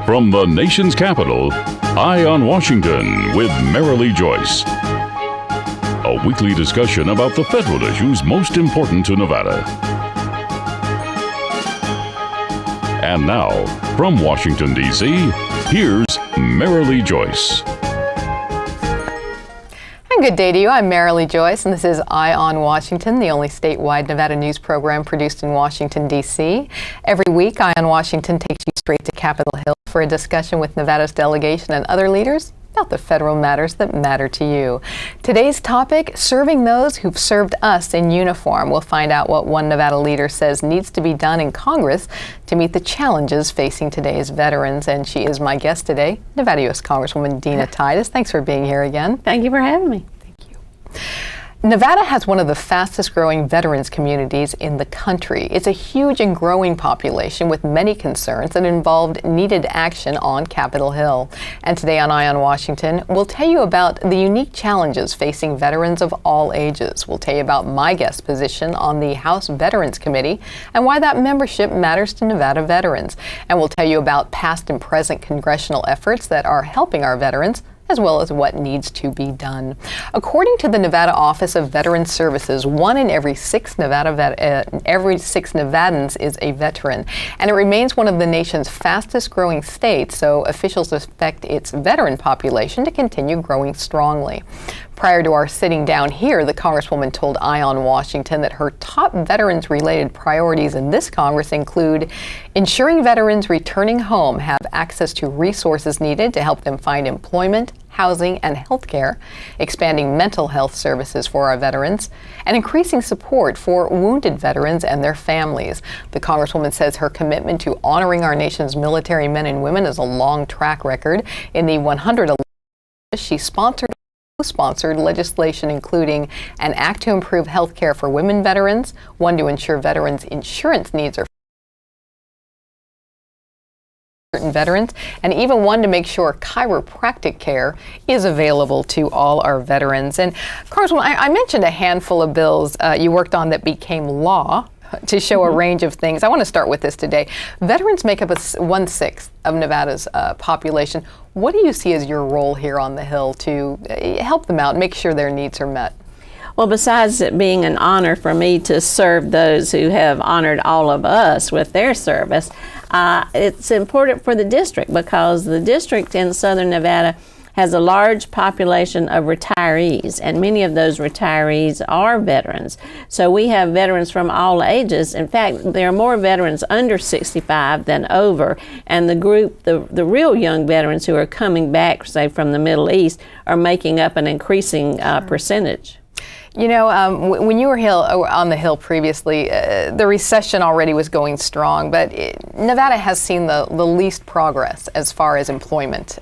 From the nation's capital, Eye on Washington with Marilee Joyce. A weekly discussion about the federal issues most important to Nevada. And now, from Washington, D.C., here's Marilee Joyce. Good day to you. I'm Marilee Joyce, and this is Eye on Washington, the only statewide Nevada news program produced in Washington, D.C. Every week, Eye on Washington takes you straight to Capitol Hill for a discussion with Nevada's delegation and other leaders about the federal matters that matter to you. Today's topic, serving those who've served us in uniform. We'll find out what one Nevada leader says needs to be done in Congress to meet the challenges facing today's veterans. And she is my guest today, Nevada U.S. Congresswoman Dina Titus. Thanks for being here again. Thank you for having me. Nevada has one of the fastest growing veterans communities in the country. It's a huge and growing population with many concerns that involved needed action on Capitol Hill. And today on Eye on Washington, we'll tell you about the unique challenges facing veterans of all ages. We'll tell you about my guest position on the House Veterans Committee and why that membership matters to Nevada veterans. And we'll tell you about past and present congressional efforts that are helping our veterans, as well as what needs to be done. According to the Nevada Office of Veteran Services, 1 in every 6 Nevadans is a veteran, and it remains one of the nation's fastest growing states, so officials expect its veteran population to continue growing strongly. Prior to our sitting down here, the Congresswoman told Eye on Washington that her top veterans-related priorities in this Congress include ensuring veterans returning home have access to resources needed to help them find employment, housing, and health care, expanding mental health services for our veterans, and increasing support for wounded veterans and their families. The Congresswoman says her commitment to honoring our nation's military men and women is a long track record. In the 111 she sponsored legislation including an act to improve health care for women veterans, one to ensure veterans' insurance needs are certain veterans, and even one to make sure chiropractic care is available to all our veterans. And Congresswoman, I mentioned a handful of bills you worked on that became law to show a range of things. I want to start with this today. Veterans make up 1/6 of Nevada's population. What do you see as your role here on the Hill to help them out and make sure their needs are met? Well, besides it being an honor for me to serve those who have honored all of us with their service, it's important for the district because the district in Southern Nevada has a large population of retirees, and many of those retirees are veterans. So we have veterans from all ages. In fact, there are more veterans under 65 than over, and the group, the real young veterans who are coming back, say from the Middle East, are making up an increasing percentage. You know, when you were on the Hill previously, the recession already was going strong, but Nevada has seen the least progress as far as employment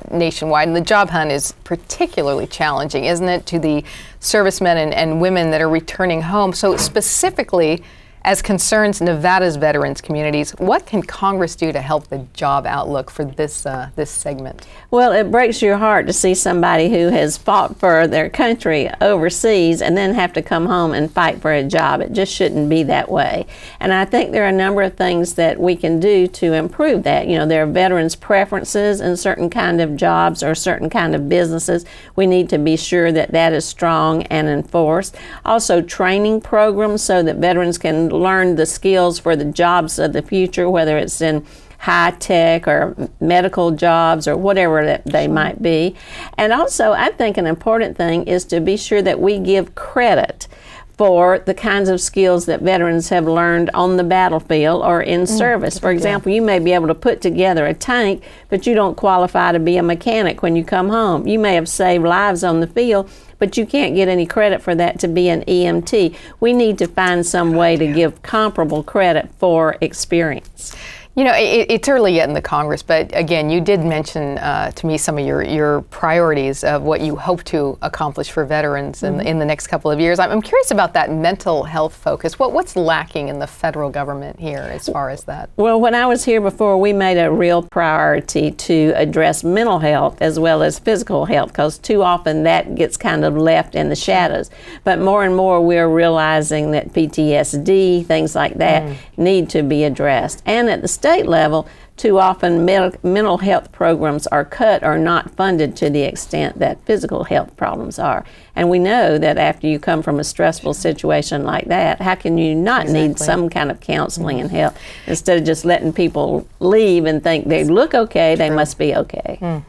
nationwide, and the job hunt is particularly challenging, isn't it, to the servicemen and women that are returning home. So specifically, as concerns Nevada's veterans communities, what can Congress do to help the job outlook for this segment? Well, it breaks your heart to see somebody who has fought for their country overseas and then have to come home and fight for a job. It just shouldn't be that way. And I think there are a number of things that we can do to improve that. You know, there are veterans' preferences in certain kind of jobs or certain kind of businesses. We need to be sure that that is strong and enforced. Also, training programs so that veterans can learn the skills for the jobs of the future, whether it's in high tech or medical jobs or whatever that they might be. And also, I think an important thing is to be sure that we give credit for the kinds of skills that veterans have learned on the battlefield or in service. For example, you may be able to put together a tank, but you don't qualify to be a mechanic when you come home. You may have saved lives on the field, but you can't get any credit for that to be an EMT. We need to find some way to give comparable credit for experience. You know, it's early yet in the Congress, but again, you did mention to me some of your priorities of what you hope to accomplish for veterans in the next couple of years. I'm curious about that mental health focus. What's lacking in the federal government here as far as that? Well, when I was here before, we made a real priority to address mental health as well as physical health, because too often that gets kind of left in the shadows. But more and more we're realizing that PTSD, things like that, need to be addressed. And at the state level, too often mental health programs are cut or not funded to the extent that physical health problems are. And we know that after you come from a stressful situation like that, how can you not need some kind of counseling and help instead of just letting people leave and think they look okay, they must be okay.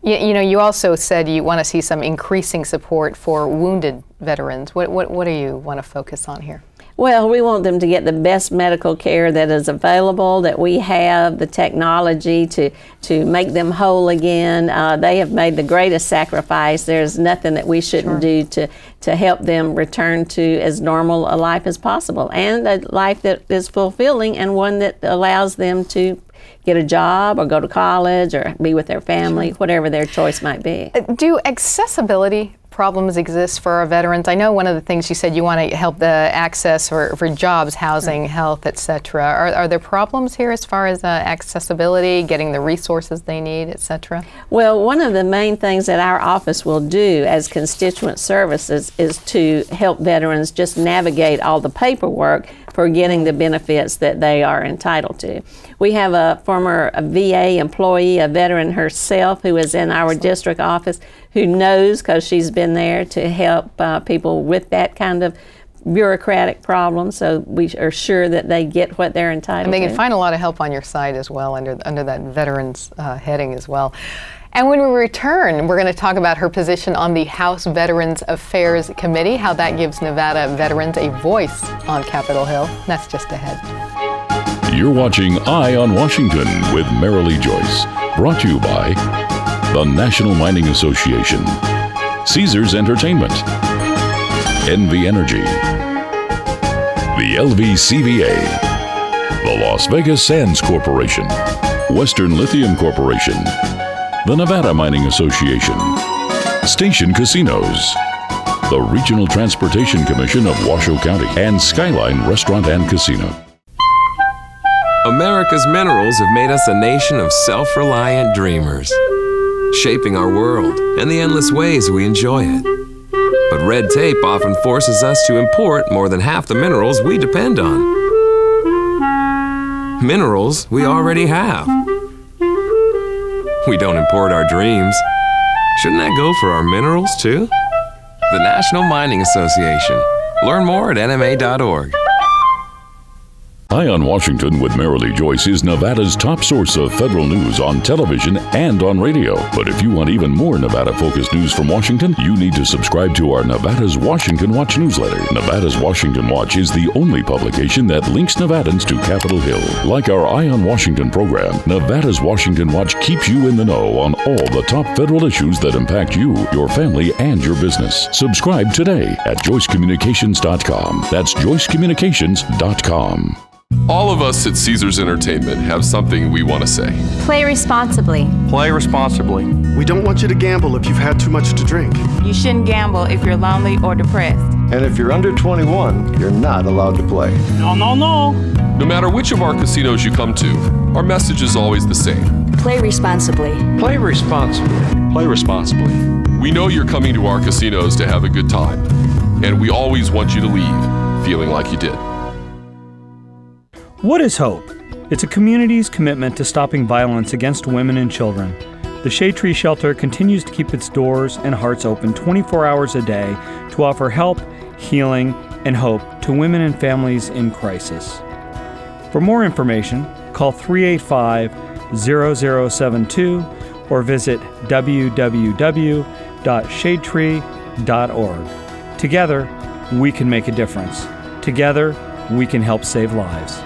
You know, you also said you want to see some increasing support for wounded veterans. What do you want to focus on here? Well, we want them to get the best medical care that is available, that we have the technology to make them whole again. They have made the greatest sacrifice. There's nothing that we shouldn't do to help them return to as normal a life as possible, and a life that is fulfilling and one that allows them to get a job or go to college or be with their family, whatever their choice might be. Do accessibility problems exist for our veterans? I know one of the things you said you want to help the access for jobs, housing, health, etc. Are there problems here as far as accessibility, getting the resources they need, etc.? Well, one of the main things that our office will do as constituent services is to help veterans just navigate all the paperwork for getting the benefits that they are entitled to. We have a former VA employee, a veteran herself, who is in our district office, who knows, because she's been there, to help people with that kind of bureaucratic problem, so we are sure that they get what they're entitled to. And they can find a lot of help on your site as well, under that veterans heading as well. And when we return, we're going to talk about her position on the House Veterans Affairs Committee, how that gives Nevada veterans a voice on Capitol Hill. That's just ahead. You're watching Eye on Washington with Marilee Joyce, brought to you by the National Mining Association, Caesars Entertainment, NV Energy, the LVCVA, the Las Vegas Sands Corporation, Western Lithium Corporation, the Nevada Mining Association, Station Casinos, the Regional Transportation Commission of Washoe County, and Skyline Restaurant and Casino. America's minerals have made us a nation of self-reliant dreamers, shaping our world and the endless ways we enjoy it. But red tape often forces us to import more than half the minerals we depend on. Minerals we already have. We don't import our dreams. Shouldn't that go for our minerals too? The National Mining Association. Learn more at nma.org. Eye on Washington with Marilee Joyce is Nevada's top source of federal news on television and on radio. But if you want even more Nevada-focused news from Washington, you need to subscribe to our Nevada's Washington Watch newsletter. Nevada's Washington Watch is the only publication that links Nevadans to Capitol Hill. Like our Eye on Washington program, Nevada's Washington Watch keeps you in the know on all the top federal issues that impact you, your family, and your business. Subscribe today at joycecommunications.com. That's joycecommunications.com. All of us at Caesars Entertainment have something we want to say. Play responsibly. Play responsibly. We don't want you to gamble if you've had too much to drink. You shouldn't gamble if you're lonely or depressed. And if you're under 21, you're not allowed to play. No. No matter which of our casinos you come to, our message is always the same. Play responsibly. Play responsibly. Play responsibly. We know you're coming to our casinos to have a good time, and we always want you to leave feeling like you did. What is HOPE? It's a community's commitment to stopping violence against women and children. The Shade Tree Shelter continues to keep its doors and hearts open 24 hours a day to offer help, healing, and hope to women and families in crisis. For more information, call 385-0072 or visit www.shadetree.org. Together, we can make a difference. Together, we can help save lives.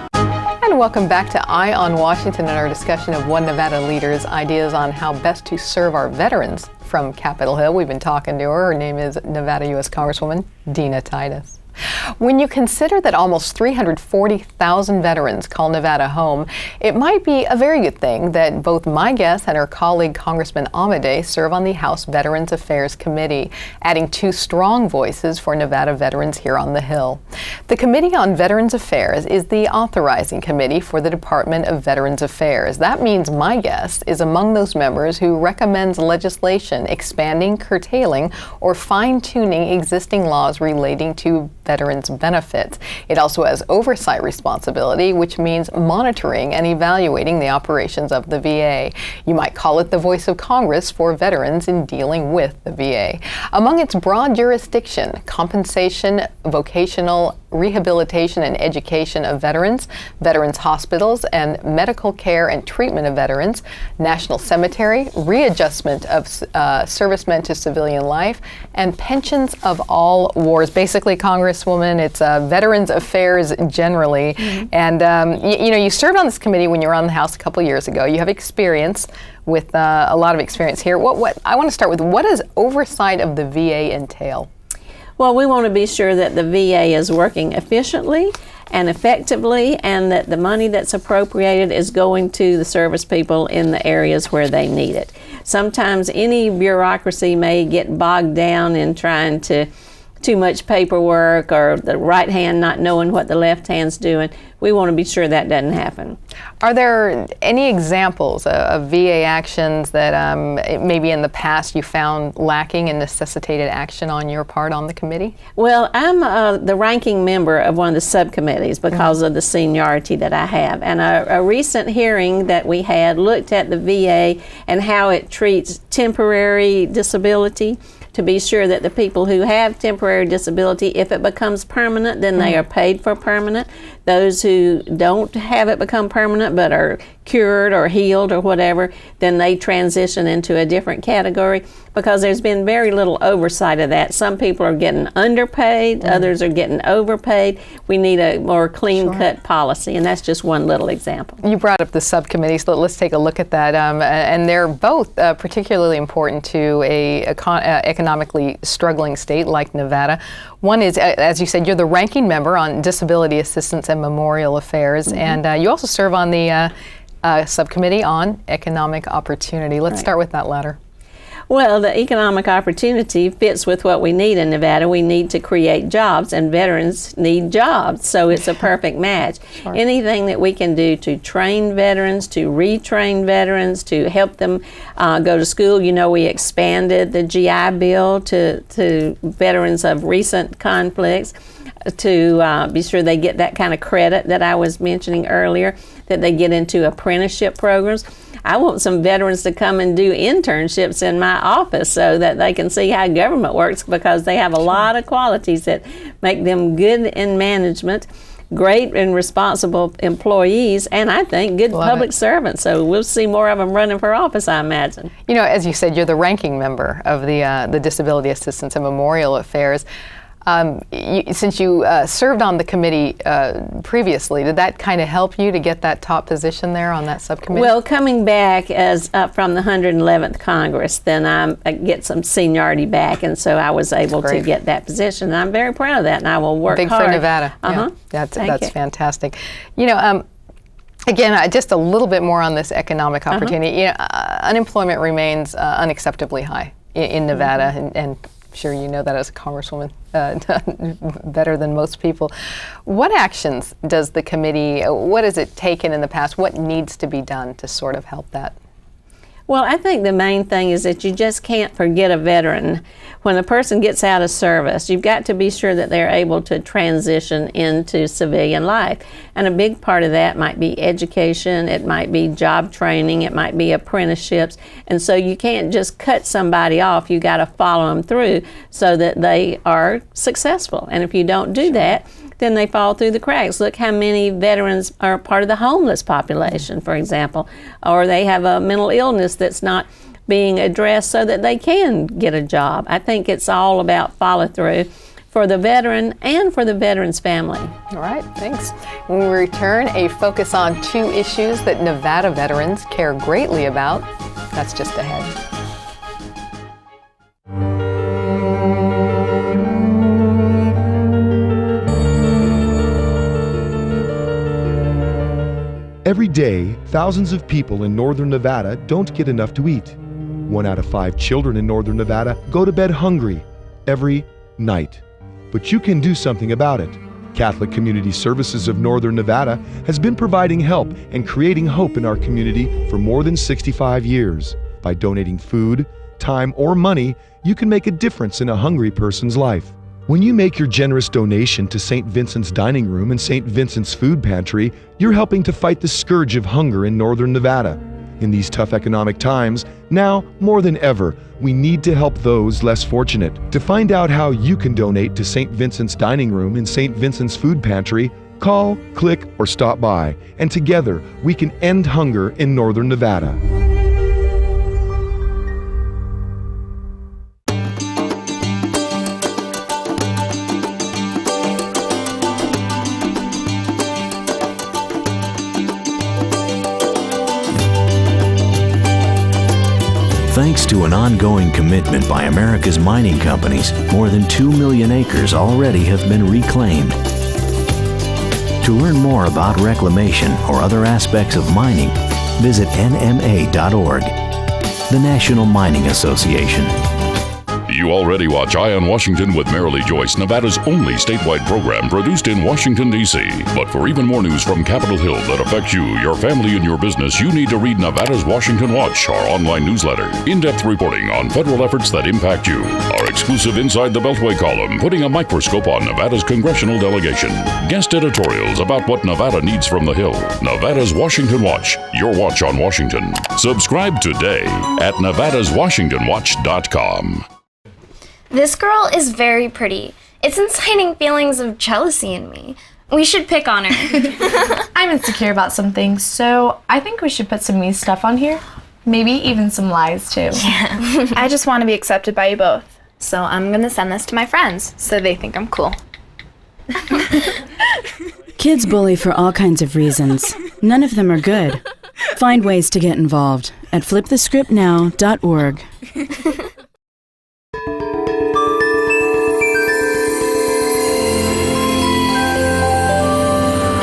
And welcome back to Eye on Washington and our discussion of One Nevada Leader's ideas on how best to serve our veterans from Capitol Hill. We've been talking to her. Her name is Nevada U.S. Congresswoman Dina Titus. When you consider that almost 340,000 veterans call Nevada home, it might be a very good thing that both my guest and her colleague Congressman Amodei serve on the House Veterans Affairs Committee, adding two strong voices for Nevada veterans here on the Hill. The Committee on Veterans Affairs is the authorizing committee for the Department of Veterans Affairs. That means my guest is among those members who recommends legislation expanding, curtailing, or fine-tuning existing laws relating to veterans' benefits. It also has oversight responsibility, which means monitoring and evaluating the operations of the VA. You might call it the voice of Congress for veterans in dealing with the VA. Among its broad jurisdiction, compensation, vocational rehabilitation and education of veterans, veterans hospitals and medical care and treatment of veterans, national cemetery, readjustment of servicemen to civilian life, and pensions of all wars. Basically, Congresswoman, it's veterans affairs generally. And you served on this committee when you were on the House a couple years ago. You have experience with a lot of experience here. What I want to start with, what does oversight of the VA entail? Well, we want to be sure that the VA is working efficiently and effectively, and that the money that's appropriated is going to the service people in the areas where they need it. Sometimes any bureaucracy may get bogged down in trying to too much paperwork, or the right hand not knowing what the left hand's doing. We want to be sure that doesn't happen. Are there any examples of VA actions that maybe in the past you found lacking and necessitated action on your part on the committee? Well, I'm the ranking member of one of the subcommittees because of the seniority that I have. And a recent hearing that we had looked at the VA and how it treats temporary disability, to be sure that the people who have temporary disability, if it becomes permanent, then they are paid for permanent. Those who don't have it become permanent but are cured or healed or whatever, then they transition into a different category, because there's been very little oversight of that. Some people are getting underpaid, others are getting overpaid. We need a more clean-cut policy, and that's just one little example. You brought up the subcommittee, so let's take a look at that. And they're both particularly important to a economically struggling state like Nevada. One is, as you said, you're the ranking member on Disability Assistance and Memorial Affairs, and you also serve on the subcommittee on economic opportunity. Let's start with that latter. Well, the economic opportunity fits with what we need in Nevada. We need to create jobs, and veterans need jobs, so it's a perfect match. Sure. Anything that we can do to train veterans, to retrain veterans, to help them go to school. You know, we expanded the GI Bill to veterans of recent conflicts, to be sure they get that kind of credit that I was mentioning earlier, that they get into apprenticeship programs. I want some veterans to come and do internships in my office so that they can see how government works, because they have a lot of qualities that make them good in management, great and responsible employees, and I think good public servants. So we'll see more of them running for office, I imagine. You know, as you said, you're the ranking member of the Disability Assistance and Memorial Affairs. Since you served on the committee previously, did that kind of help you to get that top position there on that subcommittee? Well, coming back as from the 111th Congress, then I get some seniority back, and so I was able to get that position. And I'm very proud of that, and I will work hard. Big for Nevada. Yeah. That's fantastic. You know, again, just a little bit more on this economic opportunity. You know, unemployment remains unacceptably high in Nevada, and sure you know that as a Congresswoman better than most people. What actions does the committee, what has it taken in the past? What needs to be done to sort of help that? Well, I think the main thing is that you just can't forget a veteran. When a person gets out of service, you've got to be sure that they're able to transition into civilian life. And a big part of that might be education, it might be job training, it might be apprenticeships. And so you can't just cut somebody off, you got to follow them through so that they are successful. And if you don't do that, then they fall through the cracks. Look how many veterans are part of the homeless population, for example, or they have a mental illness that's not being addressed so that they can get a job. I think it's all about follow through for the veteran and for the veteran's family. All right, thanks. When we return, a focus on two issues that Nevada veterans care greatly about. That's just ahead. Every day, thousands of people in northern Nevada don't get enough to eat. 1 out of 5 children in northern Nevada go to bed hungry every night. But you can do something about it. Catholic Community Services of Northern Nevada has been providing help and creating hope in our community for more than 65 years. By donating food, time, or money, you can make a difference in a hungry person's life. When you make your generous donation to St. Vincent's Dining Room and St. Vincent's Food Pantry, you're helping to fight the scourge of hunger in northern Nevada. In these tough economic times, now more than ever, we need to help those less fortunate. To find out how you can donate to St. Vincent's Dining Room and St. Vincent's Food Pantry, call, click, or stop by, and together we can end hunger in northern Nevada. Thanks to an ongoing commitment by America's mining companies, more than 2 million acres already have been reclaimed. To learn more about reclamation or other aspects of mining, visit nma.org, the National Mining Association. You already watch Eye on Washington with Marilee Joyce, Nevada's only statewide program produced in Washington, D.C. But for even more news from Capitol Hill that affects you, your family, and your business, you need to read Nevada's Washington Watch, our online newsletter. In-depth reporting on federal efforts that impact you. Our exclusive Inside the Beltway column, putting a microscope on Nevada's congressional delegation. Guest editorials about what Nevada needs from the Hill. Nevada's Washington Watch, your watch on Washington. Subscribe today at nevadaswashingtonwatch.com. This girl is very pretty. It's inciting feelings of jealousy in me. We should pick on her. I'm insecure about some things, so I think we should put some me stuff on here. Maybe even some lies, too. Yeah. I just want to be accepted by you both. So I'm going to send this to my friends so they think I'm cool. Kids bully for all kinds of reasons. None of them are good. Find ways to get involved at flipthescriptnow.org.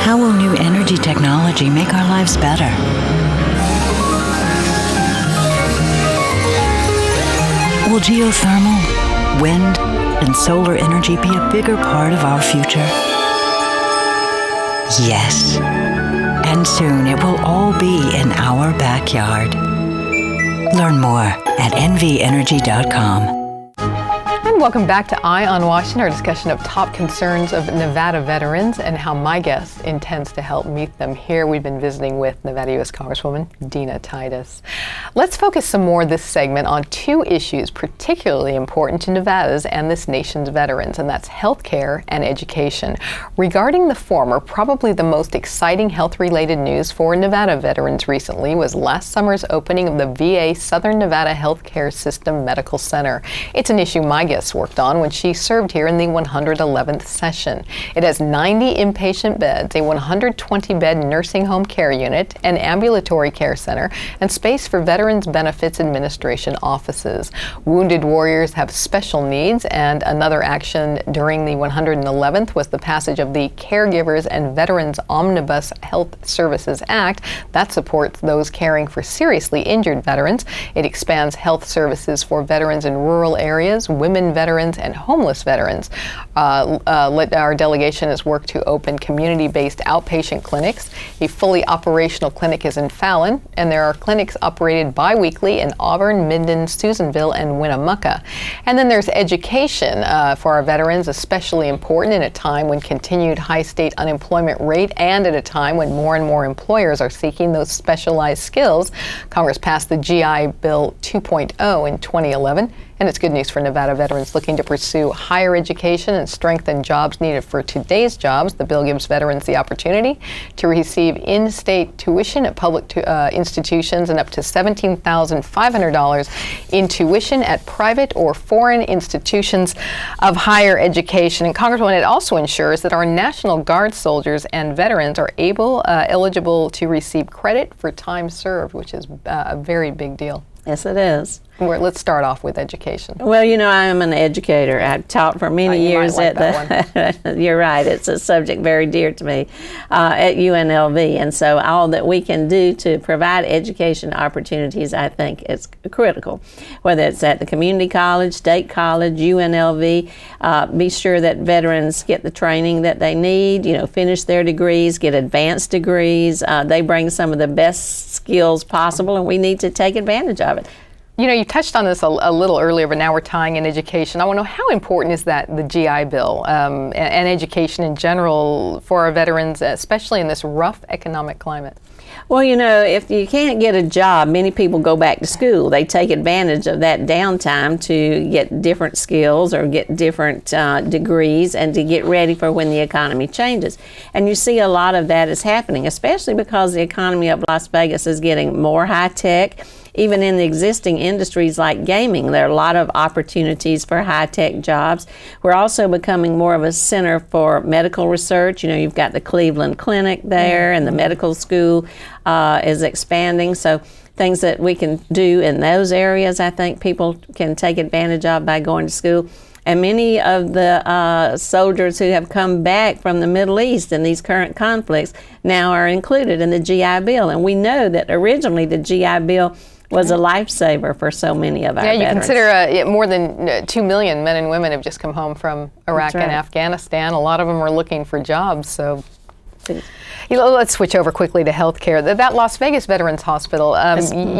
How will new energy technology make our lives better? Will geothermal, wind, and solar energy be a bigger part of our future? Yes. And soon it will all be in our backyard. Learn more at nvenergy.com. Welcome back to Eye on Washington, our discussion of top concerns of Nevada veterans and how my guest intends to help meet them here. We've been visiting with Nevada U.S. Congresswoman Dina Titus. Let's focus some more this segment on two issues particularly important to Nevada's and this nation's veterans, and that's health care and education. Regarding the former, probably the most exciting health-related news for Nevada veterans recently was last summer's opening of the VA Southern Nevada Healthcare System Medical Center. It's an issue my guest worked on when she served here in the 111th session. It has 90 inpatient beds, a 120-bed nursing home care unit, an ambulatory care center, and space for Veterans Benefits Administration offices. Wounded warriors have special needs, and another action during the 111th was the passage of the Caregivers and Veterans Omnibus Health Services Act that supports those caring for seriously injured veterans. It expands health services for veterans in rural areas, women veterans, and homeless veterans. Our delegation has worked to open community-based outpatient clinics. A fully operational clinic is in Fallon, and there are clinics operated bi-weekly in Auburn, Minden, Susanville, and Winnemucca. And then there's education for our veterans, especially important in a time when continued high state unemployment rate and at a time when more and more employers are seeking those specialized skills. Congress passed the GI Bill 2.0 in 2011. And it's good news for Nevada veterans looking to pursue higher education and strengthen jobs needed for today's jobs. The bill gives veterans the opportunity to receive in-state tuition at public institutions and up to $17,500 in tuition at private or foreign institutions of higher education. And Congresswoman, it also ensures that our National Guard soldiers and veterans are eligible to receive credit for time served, which is a very big deal. Yes, it is. Let's start off with education. Well, you know, I am an educator. I've taught for many years at the. You're right. It's a subject very dear to me at UNLV, and so all that we can do to provide education opportunities, I think, is critical. Whether it's at the community college, state college, UNLV, be sure that veterans get the training that they need. You know, finish their degrees, get advanced degrees. They bring some of the best skills possible, and we need to take advantage of it. You know, you touched on this a little earlier, but now we're tying in education. I want to know, how important is that, the GI Bill, and education in general for our veterans, especially in this rough economic climate? Well, you know, if you can't get a job, many people go back to school. They take advantage of that downtime to get different skills or get different degrees and to get ready for when the economy changes. And you see a lot of that is happening, especially because the economy of Las Vegas is getting more high tech. Even in the existing industries like gaming, there are a lot of opportunities for high-tech jobs. We're also becoming more of a center for medical research. You know, you've got the Cleveland Clinic there, and the medical school is expanding. So things that we can do in those areas, I think people can take advantage of by going to school. And many of the soldiers who have come back from the Middle East in these current conflicts now are included in the GI Bill. And we know that originally the GI Bill was a lifesaver for so many of our veterans. Yeah, you consider more than 2 million men and women have just come home from Iraq and Afghanistan. A lot of them are looking for jobs, so... Let's switch over quickly to healthcare. That Las Vegas Veterans Hospital,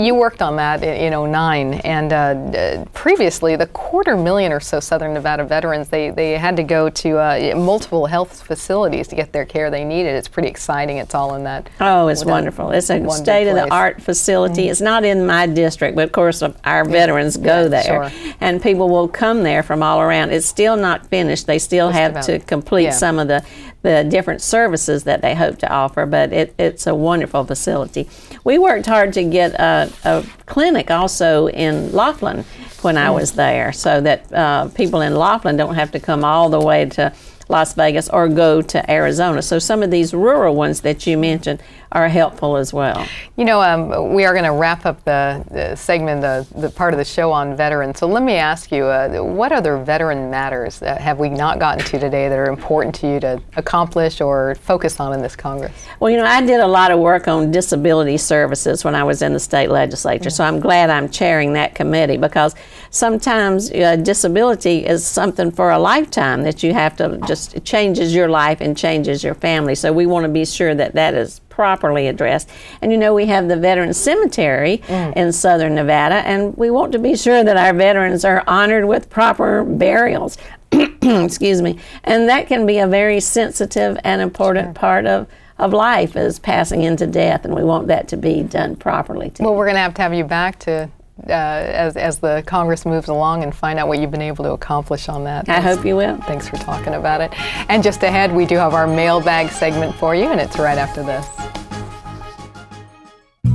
you worked on that in 2009, and previously the 250,000 or so Southern Nevada veterans, they had to go to multiple health facilities to get their care they needed. It's pretty exciting. It's all in that. Oh, it's wonderful. It's a state-of-the-art facility. It's not in my district, but of course our veterans go there, and people will come there from all around. It's still not finished. They still have to complete some of the different services that they hope to offer, but it's a wonderful facility. We worked hard to get a clinic also in Laughlin when I was there, so that people in Laughlin don't have to come all the way to Las Vegas or go to Arizona. So some of these rural ones that you mentioned are helpful as well. You know, we are going to wrap up the segment, the part of the show on veterans. So let me ask you, what other veteran matters have we not gotten to today that are important to you to accomplish or focus on in this Congress? Well, you know, I did a lot of work on disability services when I was in the state legislature, so I'm glad I'm chairing that committee, because sometimes disability is something for a lifetime that you have to just, it changes your life and changes your family. So we want to be sure that that is properly addressed. And you know, we have the Veterans Cemetery in Southern Nevada, and we want to be sure that our veterans are honored with proper burials. Excuse me. And that can be a very sensitive and important part of life, is passing into death, and we want that to be done properly too. Well, we're going to have you back to as the Congress moves along and find out what you've been able to accomplish on that. I hope you will. Thanks for talking about it. And just ahead, we do have our mailbag segment for you, and it's right after this.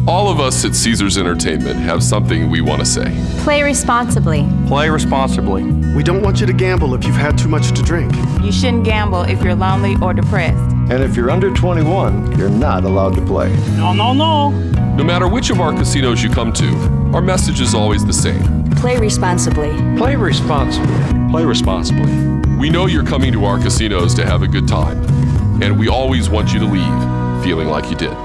All of us at Caesars Entertainment have something we want to say. Play responsibly. Play responsibly. We don't want you to gamble if you've had too much to drink. You shouldn't gamble if you're lonely or depressed. And if you're under 21, you're not allowed to play. No, no, no. No matter which of our casinos you come to, our message is always the same. Play responsibly. Play responsibly. Play responsibly. We know you're coming to our casinos to have a good time, and we always want you to leave feeling like you did.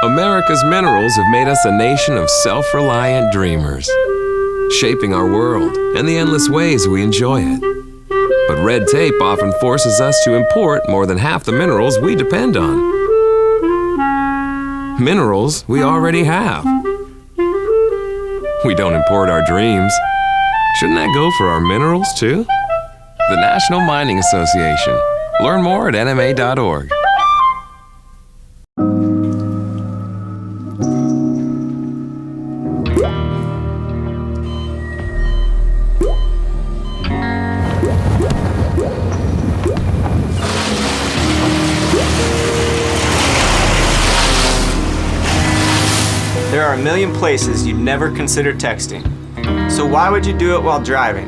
America's minerals have made us a nation of self-reliant dreamers, shaping our world and the endless ways we enjoy it. But red tape often forces us to import more than half the minerals we depend on. Minerals we already have. We don't import our dreams. Shouldn't that go for our minerals too? The National Mining Association. Learn more at nma.org. There are a million places you'd never consider texting. So why would you do it while driving?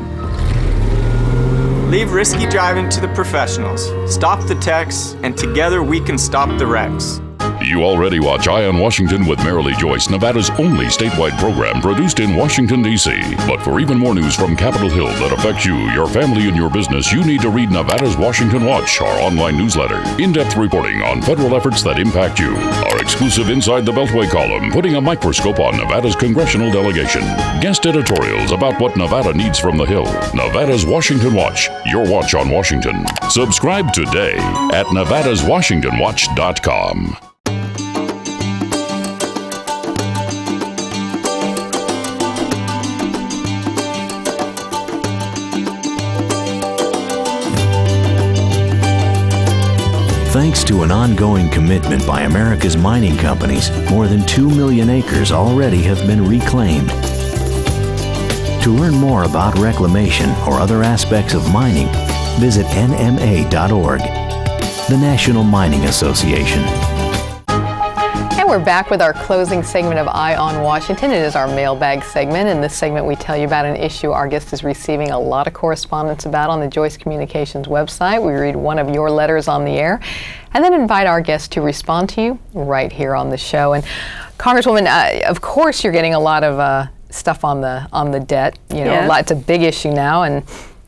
Leave risky driving to the professionals. Stop the texts, and together we can stop the wrecks. You already watch Eye on Washington with Marilee Joyce, Nevada's only statewide program produced in Washington, D.C. But for even more news from Capitol Hill that affects you, your family, and your business, you need to read Nevada's Washington Watch, our online newsletter. In-depth reporting on federal efforts that impact you. Our exclusive Inside the Beltway column, putting a microscope on Nevada's congressional delegation. Guest editorials about what Nevada needs from the Hill. Nevada's Washington Watch, your watch on Washington. Subscribe today at nevadaswashingtonwatch.com. to an ongoing commitment by America's mining companies, more than 2 million acres already have been reclaimed. To learn more about reclamation or other aspects of mining, visit nma.org, the National Mining Association. And we're back with our closing segment of Eye on Washington. It is our mailbag segment. In this segment, we tell you about an issue our guest is receiving a lot of correspondence about on the Joyce Communications website. We read one of your letters on the air and then invite our guest to respond to you right here on the show. And Congresswoman, of course, you're getting a lot of stuff on the debt. You know, it's a big issue now, and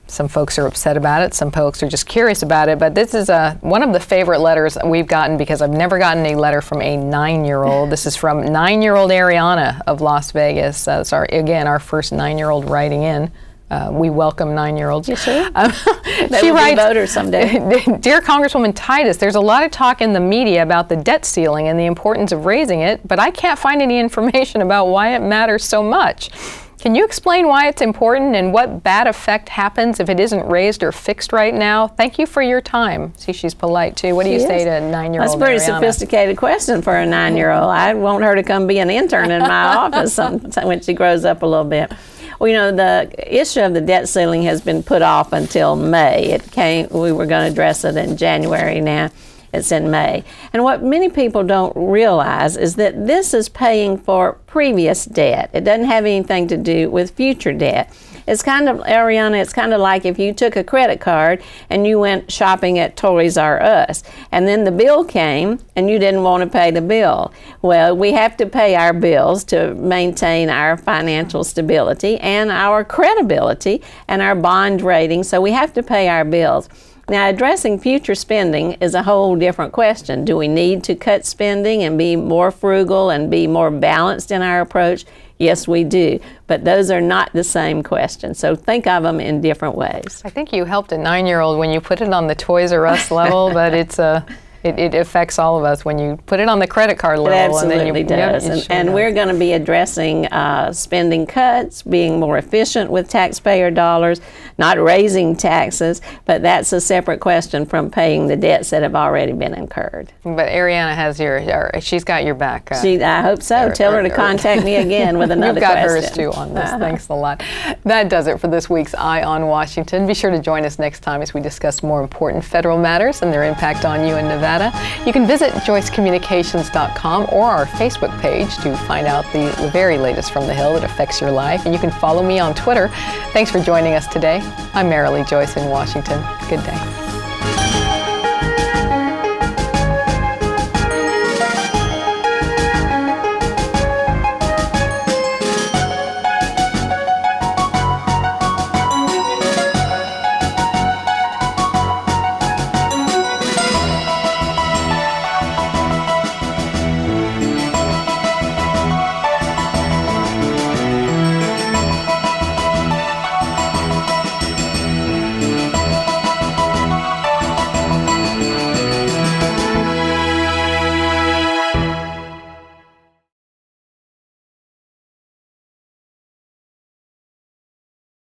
some folks are upset about it. Some folks are just curious about it. But this is one of the favorite letters we've gotten, because I've never gotten a letter from a 9-year-old. This is from 9-year-old Ariana of Las Vegas. That's our first 9-year-old writing in. We welcome 9-year-olds. You sure? She writes, voters someday. Dear Congresswoman Titus, there's a lot of talk in the media about the debt ceiling and the importance of raising it, but I can't find any information about why it matters so much. Can you explain why it's important and what bad effect happens if it isn't raised or fixed right now? Thank you for your time. See, she's polite too. What do you say to a 9-year-old? That's a pretty Ariana? Sophisticated question for a 9-year-old. I want her to come be an intern in my office when she grows up a little bit. Well, you know, the issue of the debt ceiling has been put off until May. We were going to address it in January now. It's in May. And what many people don't realize is that this is paying for previous debt. It doesn't have anything to do with future debt. It's kind of, Ariana, it's kind of like if you took a credit card and you went shopping at Toys R Us, and then the bill came and you didn't want to pay the bill. Well, we have to pay our bills to maintain our financial stability and our credibility and our bond rating, so we have to pay our bills. Now, addressing future spending is a whole different question. Do we need to cut spending and be more frugal and be more balanced in our approach? Yes, we do. But those are not the same questions. So think of them in different ways. I think you helped a 9-year-old when you put it on the Toys R Us level, but it affects all of us when you put it on the credit card level. It absolutely does. And we're going to be addressing spending cuts, being more efficient with taxpayer dollars, not raising taxes, but that's a separate question from paying the debts that have already been incurred. But Ariana has she's got your back. I hope so. Tell her to contact me again with another question. You've got hers too on this. Thanks a lot. That does it for this week's Eye on Washington. Be sure to join us next time as we discuss more important federal matters and their impact on you in Nevada. You can visit joycecommunications.com or our Facebook page to find out the very latest from the Hill that affects your life. And you can follow me on Twitter. Thanks for joining us today. I'm Marilee Joyce in Washington. Good day.